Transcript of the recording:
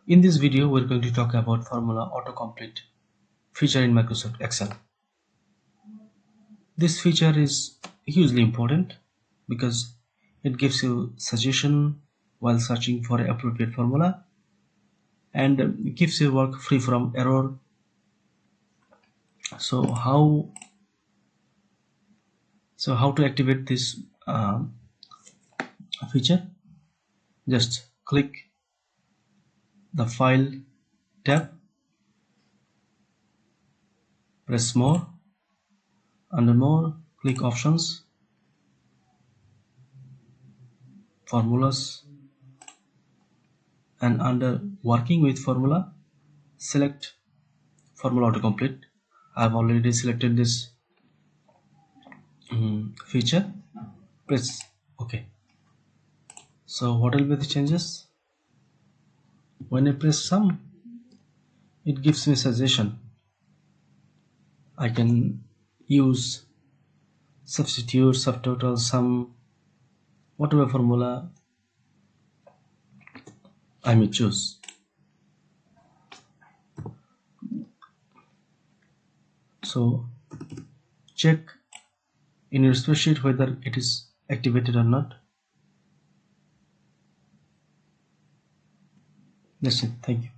In this video, we're going to talk about formula autocomplete feature in Microsoft Excel. This feature is hugely important because it gives you suggestion while searching for an appropriate formula and keeps your work free from error. So how to activate this feature? Just click the File tab, press More. Under More, click Options, Formulas, and under Working with Formula, select Formula Autocomplete. I've already selected this feature. Press OK. So what will be the changes? When I press Sum, it gives me suggestion. I can use substitute, subtotal, sum, whatever formula I may choose. So check in your spreadsheet whether it is activated or not. That's it. Thank you.